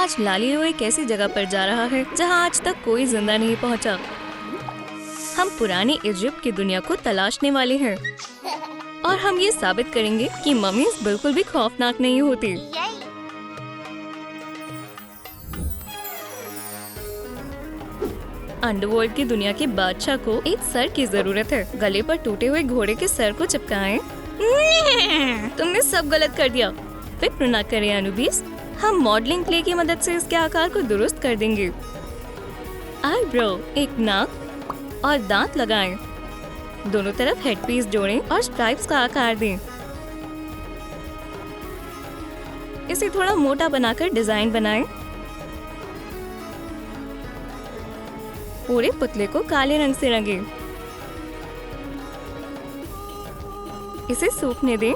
आज लालीलो एक ऐसी जगह पर जा रहा है जहाँ आज तक कोई जिंदा नहीं पहुँचा। हम पुरानी इजिप्ट की दुनिया को तलाशने वाले हैं और हम ये साबित करेंगे कि मम्मीज बिल्कुल भी खौफनाक नहीं होती। अंडरवर्ल्ड की दुनिया के बादशाह को एक सर की जरूरत है। गले पर टूटे हुए घोड़े के सर को चिपकाएं। तुमने सब गलत कर दिया। फिक्र न करें अनुबीस, हम मॉडलिंग क्ले की मदद से इसके आकार को दुरुस्त कर देंगे। आईब्रो, एक नाक और दांत लगाएं। दोनों तरफ हेडपीस जोड़ें और स्ट्राइप्स का आकार दें। इसे थोड़ा मोटा बनाकर डिजाइन बनाएं। पूरे पुतले को काले रंग से रंगें। इसे सूखने दें।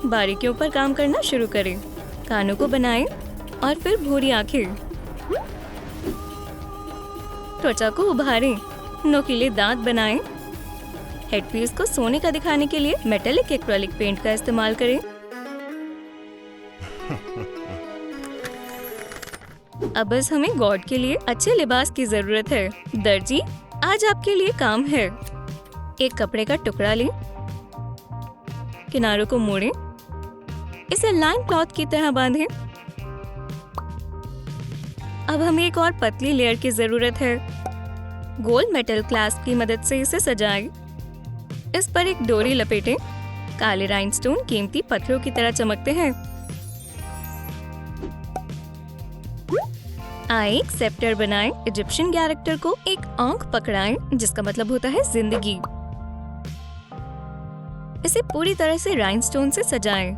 बारीकियों पर काम करना शुरू करें। कानों को बनाएं और फिर भूरी आंखें। त्वचा को उभारें। नोकीले दांत बनाएं। हेडपीस को सोने का दिखाने के लिए मेटेलिक एक्रेलिक पेंट का इस्तेमाल करें। अब बस हमें गॉड के लिए अच्छे लिबास की जरूरत है। दर्जी, आज आपके लिए काम है। एक कपड़े का टुकड़ा लें, किनारों को मोड़ें, इसे लाइन क्लॉथ की तरह बांधें। अब हमें एक और पतली लेयर की जरूरत है। गोल मेटल क्लैस्प की मदद से इसे सजाएं। इस पर एक डोरी लपेटें। काले राइनस्टोन कीमती पत्थरों की तरह चमकते हैं। आए एक सेप्टर बनाएं। इजिप्शियन कैरेक्टर को एक आंख पकड़ाएं, जिसका मतलब होता है जिंदगी। इसे पूरी तरह से राइनस्टोन से सजाएं।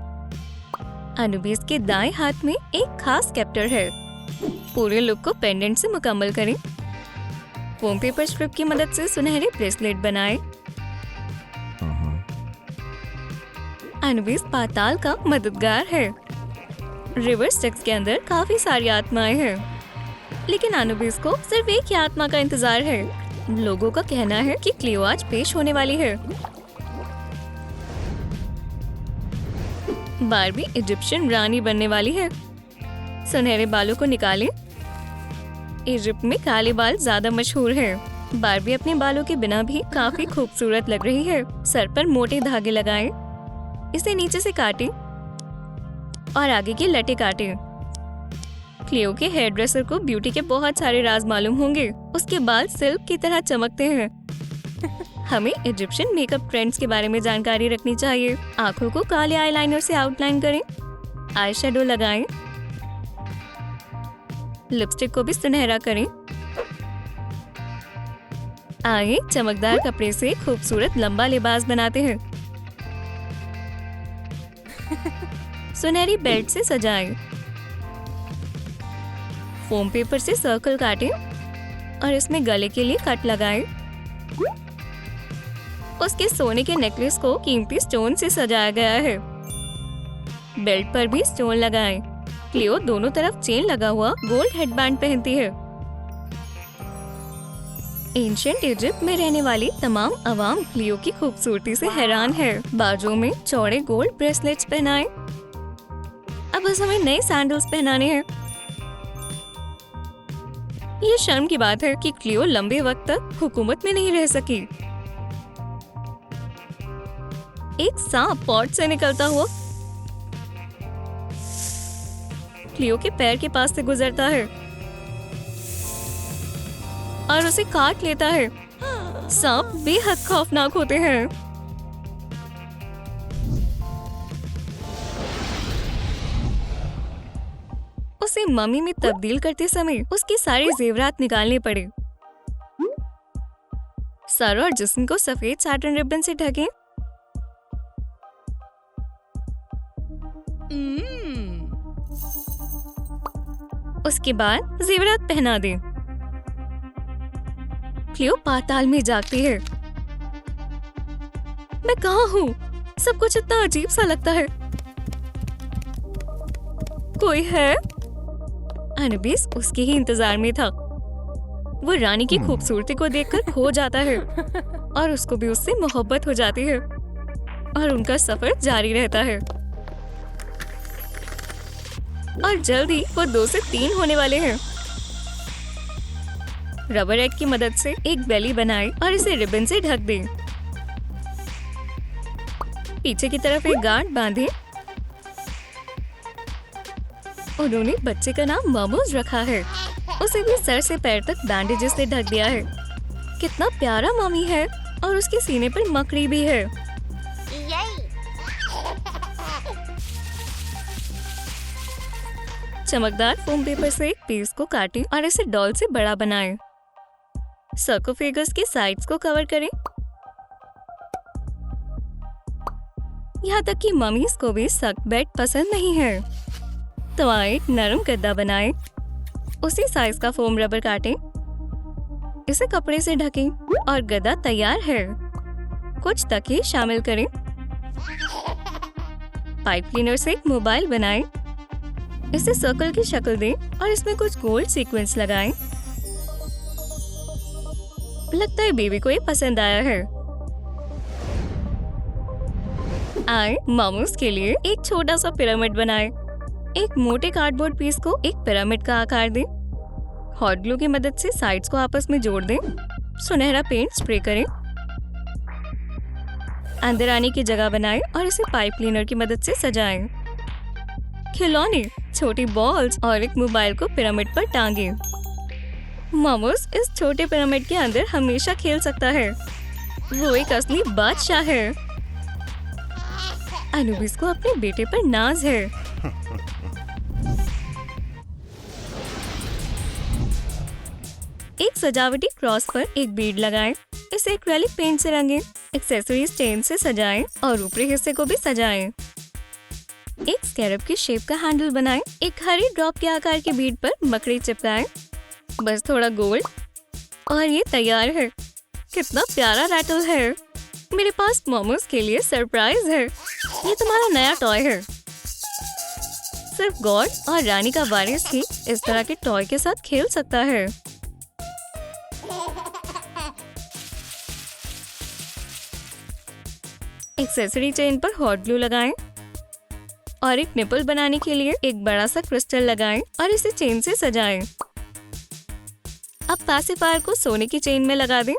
अनुबीस के दाएं हाथ में एक खास स्केप्टर है। पूरे लुक को पेंडेंट से मुकम्मल करें। फोम पेपर स्ट्रिप की मदद से सुनहरे ब्रेसलेट बनाएं। अनुबीस पाताल का मददगार है। रिवर स्टिक्स के अंदर काफी सारी आत्माएं हैं, लेकिन अनुबीस को सिर्फ एक ही आत्मा का इंतजार है। लोगों का कहना है कि क्लियो आज पेश होने वाली है। बारबी इजिप्शियन रानी बनने वाली है। सुनहरे बालों को निकालें। इजिप्ट में काले बाल ज्यादा मशहूर हैं। बारबी अपने बालों के बिना भी काफी खूबसूरत लग रही है। सर पर मोटे धागे लगाएं। इसे नीचे से काटें और आगे की लटें काटें। क्लियो के हेयर ड्रेसर को ब्यूटी के बहुत सारे राज मालूम होंगे। उसके बाल सिल्क की तरह चमकते हैं। हमें इजिप्शियन मेकअप ट्रेंड्स के बारे में जानकारी रखनी चाहिए। आंखों को काले आईलाइनर से आउटलाइन करें। आई शेडो लगाएं। लिपस्टिक को भी सुनहरा करें। आगे चमकदार कपड़े से खूबसूरत लंबा लिबास बनाते हैं। सुनहरी बेल्ट से सजाएं। फोम पेपर से सर्कल काटें और इसमें गले के लिए कट लगाएं। उसके सोने के नेकलेस को कीमती स्टोन से सजाया गया है। बेल्ट पर भी स्टोन लगाएं। क्लियो दोनों तरफ चेन लगा हुआ गोल्ड हेडबैंड पहनती है। एंशिएंट इजिप्ट में रहने वाली तमाम अवाम क्लियो की खूबसूरती से हैरान है। बाजुओं में चौड़े गोल्ड ब्रेसलेट्स पहनाएं। अब बस हमें नए सैंडल्स पहनाने हैं। ये शर्म की बात है कि क्लियो लंबे वक्त तक हुकूमत में नहीं रह सकी। एक सांप पॉट से निकलता हुआ क्लियो के पैर के पास से गुजरता है और उसे काट लेता है। सांप बेहद खौफनाक होते हैं। उसे मम्मी में तब्दील करते समय उसके सारे जेवरात निकालने पड़े। सर और जिस्म को सफेद सैटिन रिबन से ढकें। उसके बाद जेवरात पहना दें। क्लियो पाताल में जागती है। मैं कहाँ हूँ? सब कुछ इतना अजीब सा लगता है। कोई है? अनुबीस उसके ही इंतजार में था। वो रानी की खूबसूरती को देखकर खो जाता है और उसको भी उससे मोहब्बत हो जाती है और उनका सफर जारी रहता है। और जल्द ही वो 2 से 3 होने वाले हैं। रबर एग की मदद से एक बेली बनाएं और इसे रिबन से ढक दें। पीछे की तरफ एक गांठ बांधें। उन्होंने बच्चे का नाम मोमोज रखा है। उसे भी सर से पैर तक बैंडेजेस से ढक दिया है। कितना प्यारा मम्मी है और उसके सीने पर मकड़ी भी है। चमकदार फोम पेपर से एक पीस को काटें और इसे डॉल से बड़ा बनाएं। सर्कोफेगस के साइड्स को कवर करें। यहाँ तक कि मम्मीज को भी सख्त बेड पसंद नहीं है, तो आए एक नरम गद्दा बनाएं। उसी साइज का फोम रबर काटें, इसे कपड़े से ढकें और गद्दा तैयार है। कुछ तकिए शामिल करें। पाइप क्लीनर से एक मोबाइल बनाएं। इसे सर्कल की शक्ल दें और इसमें कुछ गोल्ड सीक्वेंस लगाएं। लगता है बेबी को ये पसंद आया है। आए मोमोज के लिए एक छोटा सा पिरामिड बनाएं। एक मोटे कार्डबोर्ड पीस को एक पिरामिड का आकार दें। हॉट ग्लू की मदद से साइड्स को आपस में जोड़ दें। सुनहरा पेंट स्प्रे करें। अंदर आने की जगह बनाएं और इसे पाइप क्लीनर की मदद से सजाएं। खिलौने, छोटी बॉल्स और एक मोबाइल को पिरामिड पर टांगे। मोमोज इस छोटे पिरामिड के अंदर हमेशा खेल सकता है। वो एक असली बादशाह है। अनुबिस को अपने बेटे पर नाज है। एक सजावटी क्रॉस पर एक बीड लगाएं। इसे एक्रेलिक पेंट से रंगें। एक्सेसरीज चेन से सजाएं और ऊपरी हिस्से को भी सजाएं। एक स्कैरब की शेप का हैंडल बनाएं। एक हरी ड्रॉप के आकार की बीड पर मकड़ी चिपकाएं। बस थोड़ा गोल्ड और ये तैयार है। कितना प्यारा रैटल है। मेरे पास मोमोज के लिए सरप्राइज है। ये तुम्हारा नया टॉय है। सिर्फ गॉड और रानी का वारिस ही इस तरह के टॉय के साथ खेल सकता है। एक्सेसरी चेन पर हॉट ग्लू लगाएं और एक निपल बनाने के लिए एक बड़ा सा क्रिस्टल लगाएं और इसे चेन से सजाएं। अब पैसिफायर को सोने की चेन में लगा दें।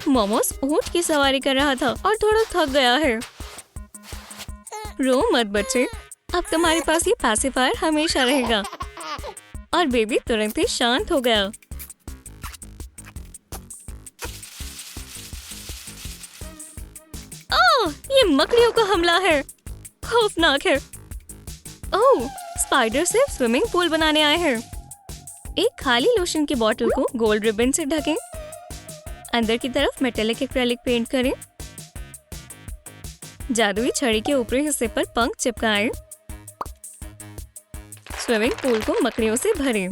मोमोस ऊंट की सवारी कर रहा था और थोड़ा थक गया है। रो मत बच्चे, अब तुम्हारे पास ये पैसिफायर हमेशा रहेगा। और बेबी तुरंत ही शांत हो गया। ये मकड़ियों का हमला है। खौफनाक है। ओह, स्पाइडर से स्विमिंग पूल बनाने आए हैं। एक खाली लोशन की बोतल को गोल्ड रिबन से ढकें। अंदर की तरफ मेटेलिक एक्रेलिक पेंट करें। जादुई छड़ी के ऊपरी हिस्से पर पंख चिपकाएं। स्विमिंग पूल को मकड़ियों से भरें।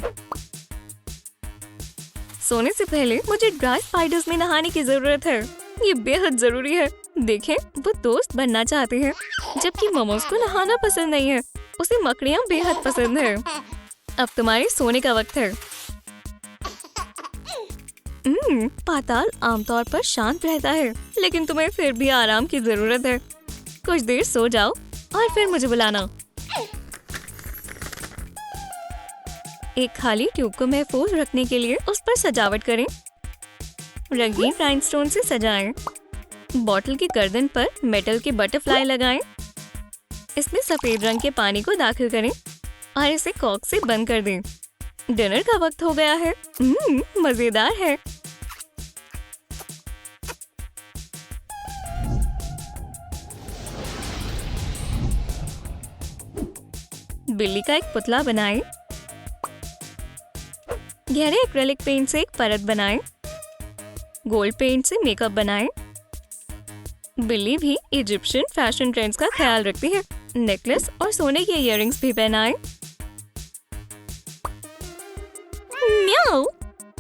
सोने से पहले मुझे ड्राई स्पाइडर्स में नहाने की जरूरत है। ये बेहद जरूरी है। देखें, वो दोस्त बनना चाहते हैं, जबकि मोमोज को नहाना पसंद नहीं है। उसे मकड़ियाँ बेहद पसंद है। अब तुम्हारे सोने का वक्त है। पाताल आमतौर पर शांत रहता है, लेकिन तुम्हें फिर भी आराम की जरूरत है। कुछ देर सो जाओ और फिर मुझे बुलाना। एक खाली ट्यूब को महफूज रखने के लिए उस पर सजावट करें। रंगीन राइनस्टोन से सजाएं। बॉटल की गर्दन पर मेटल के बटरफ्लाई लगाएं। इसमें सफेद रंग के पानी को दाखिल करें और इसे कॉर्क से बंद कर दें। डिनर का वक्त हो गया है। मजेदार है। बिल्ली का एक पुतला बनाएं। गहरे एक्रेलिक पेंट से एक परत बनाएं। गोल्ड पेंट से मेकअप बनाएं। बिल्ली भी इजिप्शियन फैशन ट्रेंड्स का ख्याल रखती है। नेकलेस और सोने के इयररिंग्स भी पहनाएं। म्याऊ।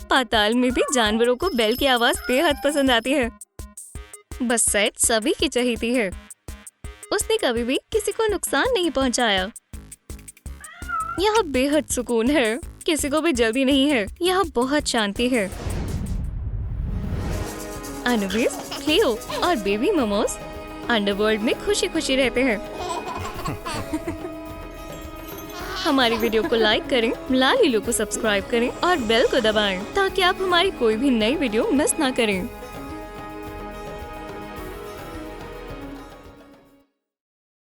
पाताल में भी जानवरों को बेल की आवाज बेहद पसंद आती है। बस सेट सभी की चहेती है। उसने कभी भी किसी को नुकसान नहीं पहुंचाया। यहाँ बेहद सुकून है। किसी को भी जल्दी नहीं है। यहाँ बहुत शांति है। अनुबिस, क्लियो और बेबी मोमोस अंडरवर्ल्ड में खुशी खुशी रहते हैं। हमारी वीडियो को लाइक करें, लाल लीलो को सब्सक्राइब करें और बेल को दबाएं ताकि आप हमारी कोई भी नई वीडियो मिस ना करें।